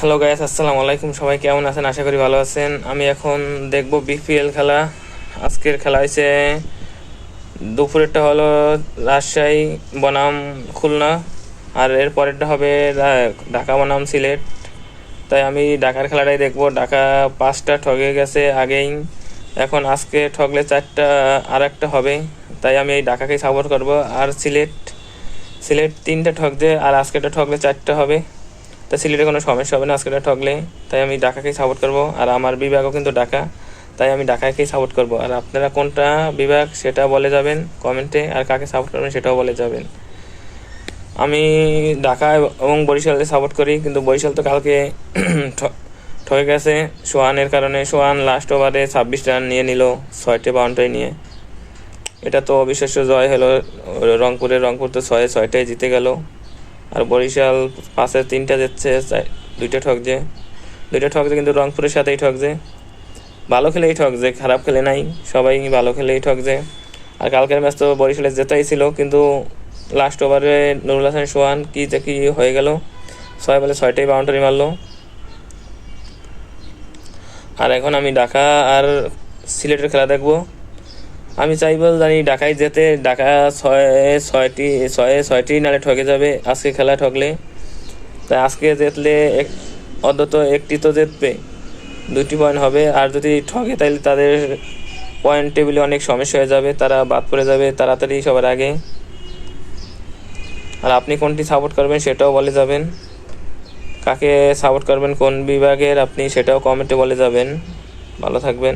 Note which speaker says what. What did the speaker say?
Speaker 1: Hello guys, আসসালামু আলাইকুম। সবাই কেমন আছেন? আশা করি ভালো আছেন। আমি এখন দেখব বিপিএল খেলা। আজকের খেলা হয়েছে দুপুরেরটা হলো রাজশাহী বনাম খুলনা, আর এর পরেরটা হবে ঢাকা বনাম সিলেট। তাই আমি ঢাকার খেলাটাই দেখব। ঢাকা 5টা ঠকে গেছে আগেই, এখন আজকে ঠকলে 4টা আর একটা হবে। তাই আমি এই ঢাকাকেই সাপোর্ট করব। আর সিলেট সিলেট 3টা ঠকছে, আর আজকেটা ঠকলে 4টা হবে। তা সিলেটে কোনো সমস্যা হবে না আজকেটা ঠকলে। তাই আমি ঢাকাকেই সাপোর্ট করব। আর আমার বিভাগও কিন্তু ঢাকা, তাই আমি ঢাকাকেই সাপোর্ট করব। আর আপনারা কোনটা বিভাগ সেটা বলে যাবেন কমেন্টে, আর কাকে সাপোর্ট করবেন সেটাও বলে যাবেন। আমি ঢাকা এবং বরিশালে সাপোর্ট করি, কিন্তু বরিশাল তো কালকে ঠকে গেছে সোহানের কারণে। সোহান লাস্ট ওভারে 26 রান নিয়ে নিল 6টে বাউন্ডারি নিয়ে। এটা তো অবিশ্বাস্য জয় হলো রংপুর তো 6-6টায় জিতে গেল। আর বরিশাল 5-এ 3টা জিতছে, 2টা ঠকছে কিন্তু রংপুরের সাথেই ঠকছে। ভালো খেলেই ঠকছে, খারাপ খেলে নাই, সবাই ভালো খেলেই ঠকছে। আর কালকের ম্যাচ তো বরিশালের জেতাই ছিল, কিন্তু লাস্ট ওভারে নুরুল হাসান সোহান কি হয়ে গেল, 6 বলে 6টাই বাউন্ডারি মারলো। আর এখন আমি ঢাকা আর সিলেটের খেলা দেখবো। আমি জানি ঢাকায় যেতে। ঢাকা 6-6টি নালে ঠকে যাবে আজকে খেলা ঠকলে। তাই আজকে জিতলে অন্তত একটি তো জিতবে, 2টি পয়েন্ট হবে। আর যদি ঠকে তাহলে তাদের পয়েন্ট টেবিলে অনেক সমস্যা হয়ে যাবে, তারা বাদ পড়ে যাবে তাড়াতাড়ি সবার আগে। আর আপনি কোনটি সাপোর্ট করবেন সেটাও বলে যাবেন, কাকে সাপোর্ট করবেন কোন বিভাগের আপনি সেটাও কমেন্টে বলে যাবেন। ভালো থাকবেন।